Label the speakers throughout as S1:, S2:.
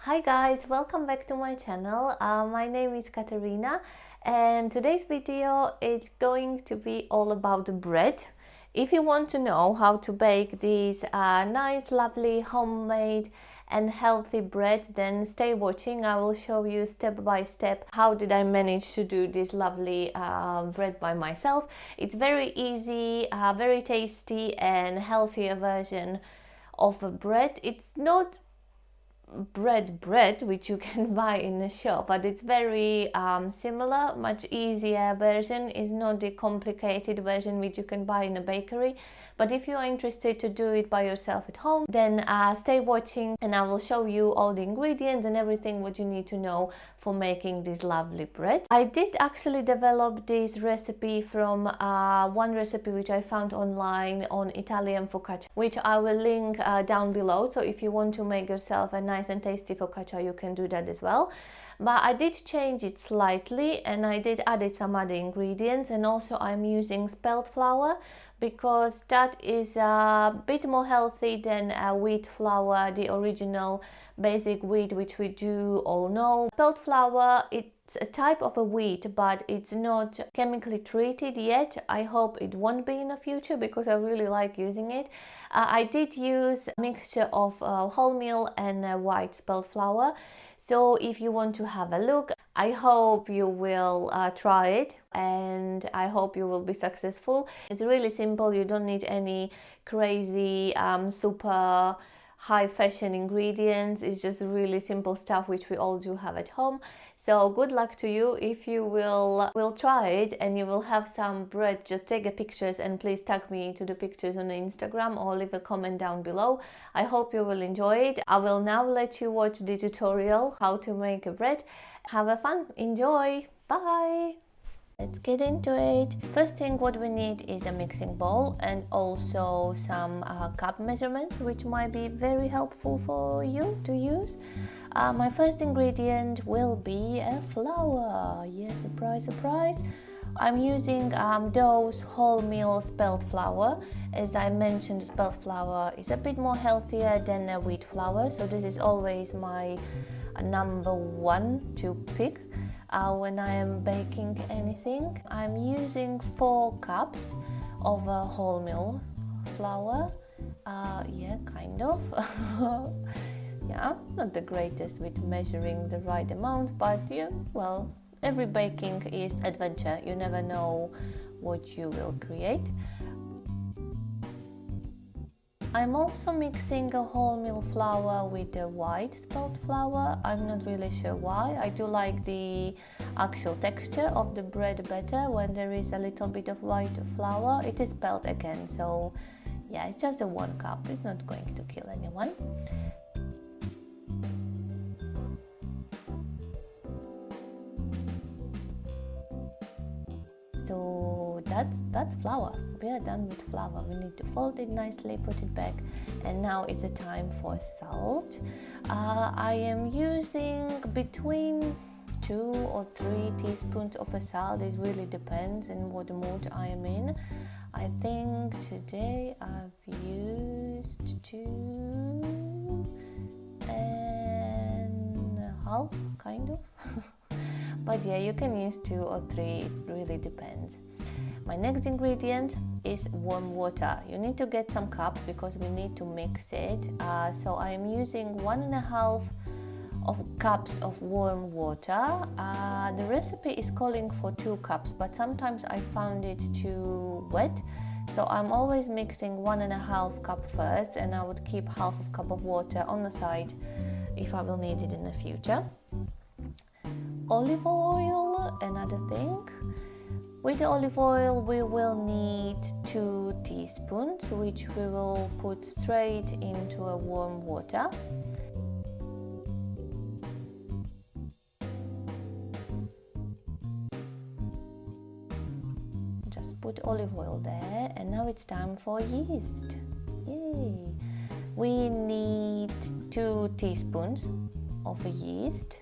S1: Hi guys, welcome back to my channel. My name is Katerina and today's video is going to be all about bread. If you want to know how to bake these nice, lovely, homemade and healthy bread, then stay watching. I will show you step by step how did I manage to do this lovely bread by myself. It's very easy, very tasty and healthier version of a bread. It's not bread which you can buy in the shop, but it's very similar, much easier version. Is not the complicated version which you can buy in a bakery. But if you are interested to do it by yourself at home, then stay watching and I will show you all the ingredients and everything what you need to know for making this lovely bread. I did actually develop this recipe from one recipe which I found online on Italian focaccia, which I will link down below. So if you want to make yourself a nice and tasty focaccia, you can do that as well. But I did change it slightly and I did add some other ingredients, and also I'm using spelt flour because that is a bit more healthy than wheat flour, the original basic wheat which we do all know. Spelt flour, it's a type of a wheat, but it's not chemically treated yet. I hope it won't be in the future because I really like using it. I did use a mixture of wholemeal and white spelt flour. So if you want to have a look, I hope you will try it and I hope you will be successful. It's really simple. You don't need any crazy super high fashion ingredients. It's just really simple stuff which we all do have at home. So good luck to you if you will try it and you will have some bread. Just take a pictures and please tag me to the pictures on Instagram or leave a comment down below. I hope you will enjoy it. I will now let you watch the tutorial how to make a bread. Have a fun, enjoy, bye! Let's get into it. First thing what we need is a mixing bowl and also some cup measurements which might be very helpful for you to use. My first ingredient will be a flour. Yeah, surprise, surprise. I'm using those wholemeal spelt flour. As I mentioned, spelt flour is a bit more healthier than a wheat flour, so this is always my number one to pick when I am baking anything. I'm using 4 cups of wholemeal flour. Yeah, kind of. Yeah, not the greatest with measuring the right amount, but yeah, well, every baking is adventure. You never know what you will create. I'm also mixing a wholemeal flour with the white spelt flour. I'm not really sure why. I do like the actual texture of the bread better when there is a little bit of white flour. It is spelt again, so yeah, it's just a 1 cup. It's not going to kill anyone. So that's flour. We are done with flour. We need to fold it nicely, put it back, and now is the time for salt. I am using between 2 or 3 teaspoons of a salt. It really depends on what mood I am in. I think today I've used 2 and a half, kind of. But yeah, you can use 2 or 3, it really depends. My next ingredient is warm water. You need to get some cups because we need to mix it. So I am using 1.5 cups of warm water. The recipe is calling for 2 cups, but sometimes I found it too wet. So I'm always mixing 1.5 cup first, and I would keep half a cup of water on the side if I will need it in the future. Olive oil, another thing. With the olive oil we will need 2 teaspoons, which we will put straight into a warm water. Just put olive oil there, and now it's time for yeast. Yay! We need 2 teaspoons of yeast.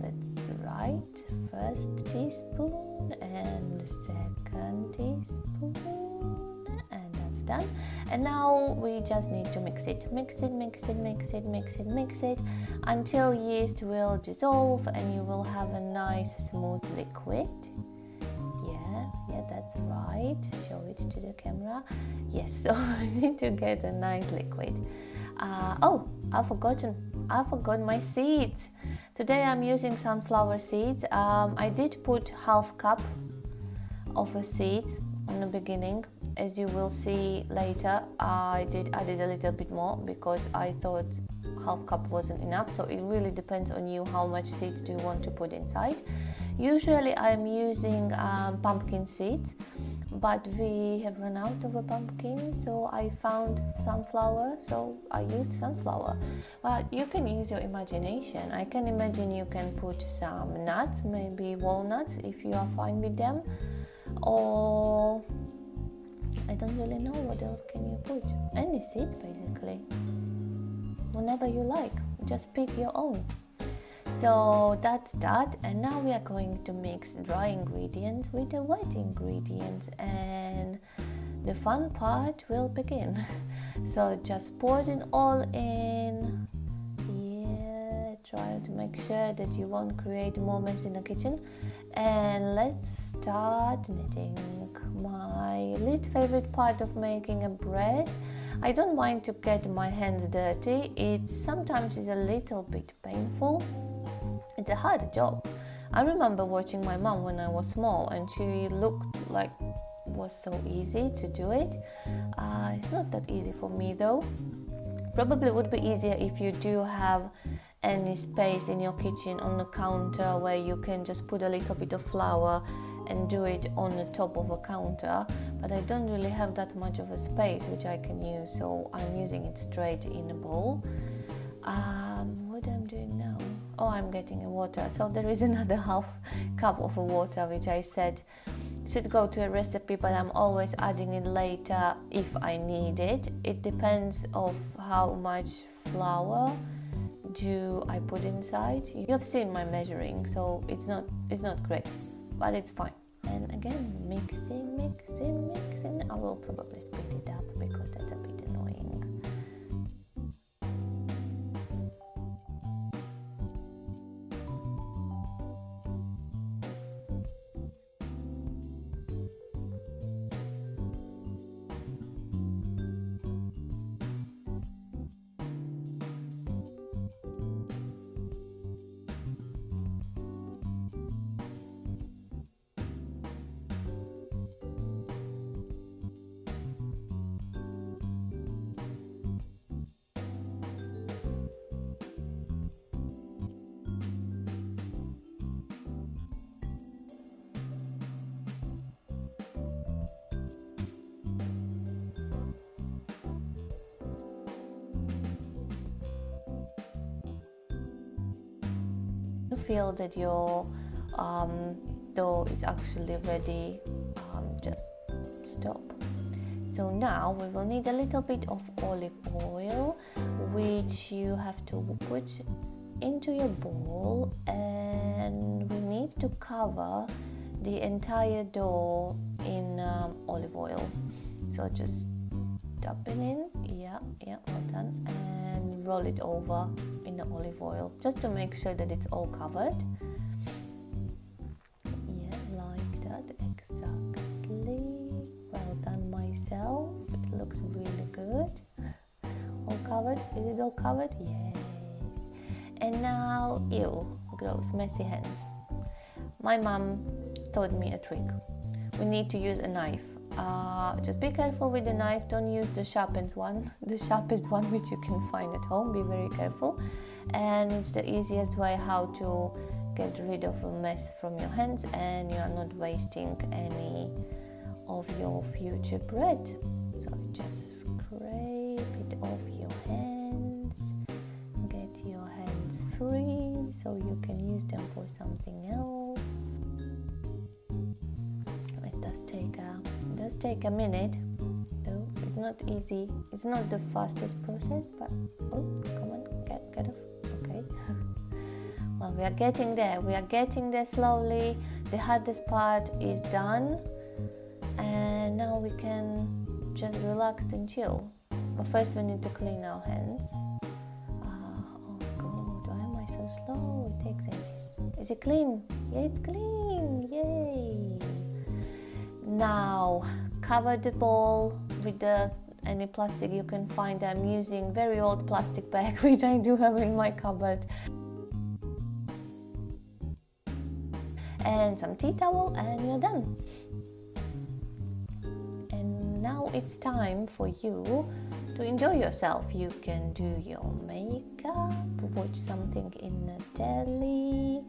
S1: Let's write first teaspoon and second teaspoon, and that's done. And now we just need to mix it until yeast will dissolve and you will have a nice smooth liquid. Yeah, that's right. Show it to the camera. Yes, so we need to get a nice liquid. Oh, I forgot my seeds. Today I'm using sunflower seeds. I did put half cup of seeds on the beginning. As you will see later, I added a little bit more because I thought half cup wasn't enough. So it really depends on you how much seeds do you want to put inside. Usually I'm using pumpkin seeds, but we have run out of a pumpkin, so I found sunflower, so I used sunflower. But you can use your imagination. I can imagine you can put some nuts, maybe walnuts if you are fine with them, or I don't really know what else can you put. Any seeds basically, whenever you like, just pick your own. So that's that, and now we are going to mix dry ingredients with the wet ingredients, and the fun part will begin. So just pour it all in. Yeah, try to make sure that you won't create more mess in the kitchen, and let's start knitting. My least favorite part of making a bread. I don't mind to get my hands dirty. It sometimes is a little bit painful. It's a hard job. I remember watching my mom when I was small, and she looked like it was so easy to do it. It's not that easy for me though. Probably would be easier if you do have any space in your kitchen on the counter where you can just put a little bit of flour and do it on the top of a counter, but I don't really have that much of a space which I can use, so I'm using it straight in a bowl. What I'm doing now? Oh, I'm getting a water. So there is another half cup of water which I said should go to a recipe, but I'm always adding it later if I need it. It depends of how much flour do I put inside. You have seen my measuring, so it's not great, but it's fine. And again, mixing. I will probably speed it up because that's a bit annoying. You feel that your dough is actually ready, just stop. So now we will need a little bit of olive oil, which you have to put into your bowl, and we need to cover the entire dough in olive oil. So just dip it in, yeah, well done, and roll it over in the olive oil just to make sure that it's all covered. Yeah, like that, exactly. Well done myself, it looks really good. All covered? Is it all covered? Yes. And now, ew, gross, messy hands. My mom taught me a trick. We need to use a knife. Just be careful with the knife, don't use the sharpest one which you can find at home, be very careful. And it's the easiest way how to get rid of a mess from your hands, and you are not wasting any of your future bread. So just scrape it off your hands, get your hands free so you can use them for something else. It does take a minute, though it's not easy. It's not the fastest process, but oh, come on, get off. Okay. Well, we are getting there slowly. The hardest part is done, and now we can just relax and chill. But first we need to clean our hands. Oh god, why am I so slow? It takes ages. Is it clean? Yeah, it's clean! Yay! Now cover the bowl with any plastic you can find. I'm using very old plastic bag which I do have in my cupboard, and some tea towel, and you're done. And now it's time for you to enjoy yourself. You can do your makeup, watch something in the telly,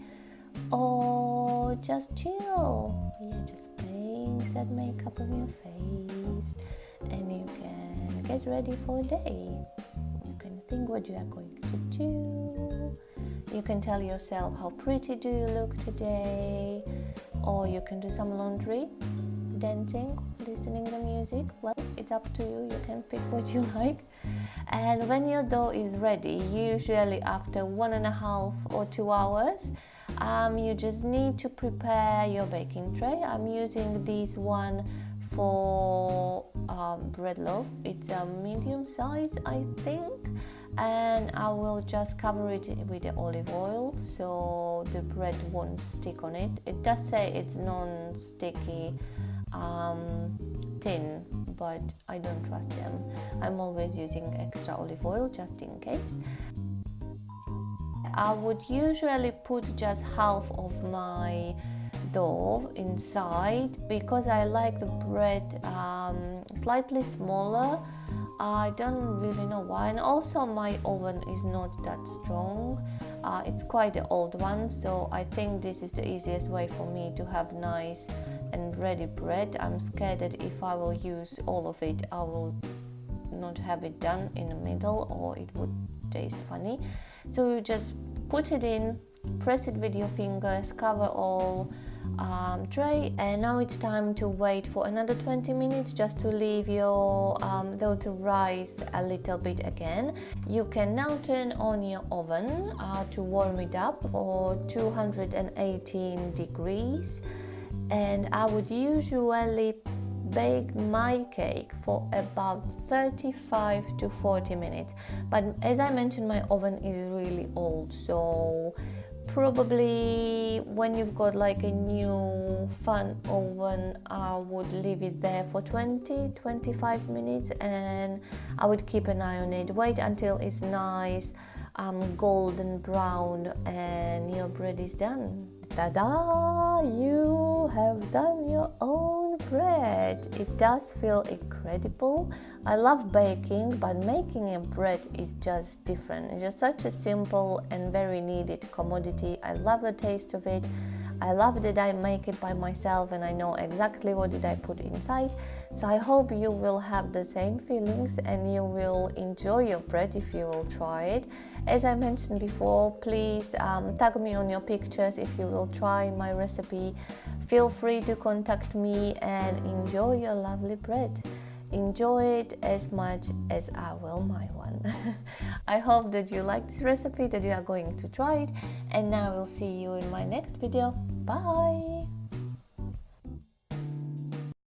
S1: or just chill. Yeah, just paint that makeup on your face, and you can get ready for a day. You can think what you are going to do. You can tell yourself how pretty do you look today, or you can do some laundry, dancing, listening to music. Well, it's up to you. You can pick what you like. And when your dough is ready, usually after 1.5 or 2 hours, you just need to prepare your baking tray. I'm using this one for bread loaf. It's a medium size, I think, and I will just cover it with the olive oil so the bread won't stick on it. It does say it's non-sticky tin, but I don't trust them. I'm always using extra olive oil just in case. I would usually put just half of my dough inside because I like the bread slightly smaller. I don't really know why, and also my oven is not that strong. It's quite an old one, so I think this is the easiest way for me to have nice and ready bread. I'm scared that if I will use all of it, I will not have it done in the middle, or it would taste funny. So you just put it in, press it with your fingers, cover all tray, and now it's time to wait for another 20 minutes just to leave your dough to rise a little bit again. You can now turn on your oven to warm it up for 218 degrees, and I would usually bake my cake for about 35 to 40 minutes, but as I mentioned, my oven is really old, so probably when you've got like a new fun oven, I would leave it there for 20-25 minutes, and I would keep an eye on it. Wait until it's nice golden brown and your bread is done. Ta-da! You have done your own bread. It does feel incredible. I love baking, but making a bread is just different. It's just such a simple and very needed commodity. I love the taste of it. I love that I make it by myself and I know exactly what did I put inside. So I hope you will have the same feelings and you will enjoy your bread if you will try it. As I mentioned before, please tag me on your pictures if you will try my recipe. Feel free to contact me and enjoy your lovely bread. Enjoy it as much as I will my one. I hope that you like this recipe, that you are going to try it, and now I will see you in my next video. Bye!